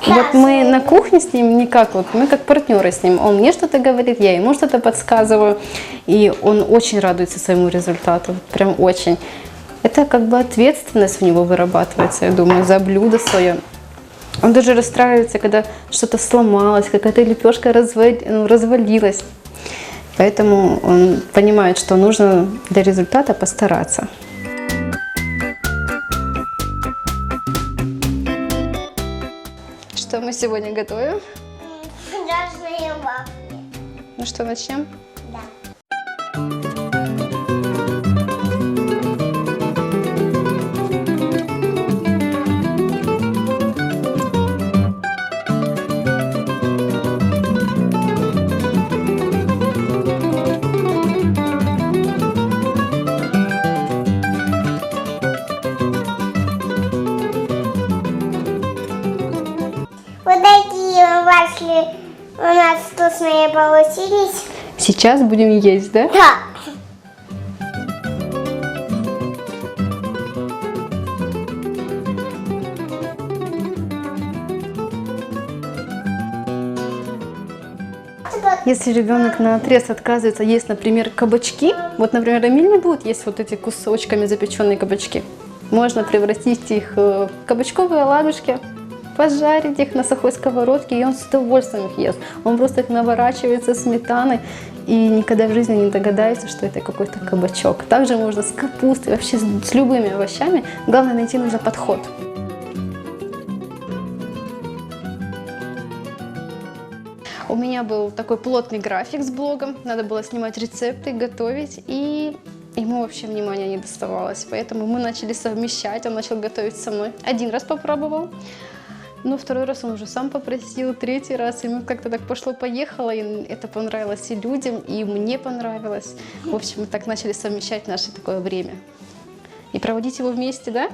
Вот мы на кухне с ним никак, вот мы как партнеры с ним. Он мне что-то говорит, я ему что-то подсказываю. И он очень радуется своему результату, прям очень. Это как бы ответственность у него вырабатывается, я думаю, за блюдо свое. Он даже расстраивается, когда что-то сломалось, какая-то лепешка развалилась. Поэтому он понимает, что нужно для результата постараться. Что мы сегодня готовим? Разные вафли. Ну что, начнем? Да. Вот такие вафли у нас вкусные получились. Сейчас будем есть, да? Да. Если ребенок наотрез отказывается есть, например, кабачки, вот, например, Эмиль не будет есть вот эти кусочками запеченные кабачки. Можно превратить их в кабачковые оладушки, пожарить их на сухой сковородке, и он с удовольствием их ест. Он просто их наворачивает со сметаной и никогда в жизни не догадается, что это какой-то кабачок. Также можно с капустой, вообще с любыми овощами. Главное, найти нужно подход. У меня был такой плотный график с блогом, надо было снимать рецепты, готовить, и ему вообще внимания не доставалось. Поэтому мы начали совмещать, он начал готовить со мной. Один раз попробовал, но второй раз он уже сам попросил, третий раз, и мы как-то так пошло-поехало, и это понравилось и людям, и мне понравилось. В общем, мы так начали совмещать наше такое время. И проводить его вместе, да?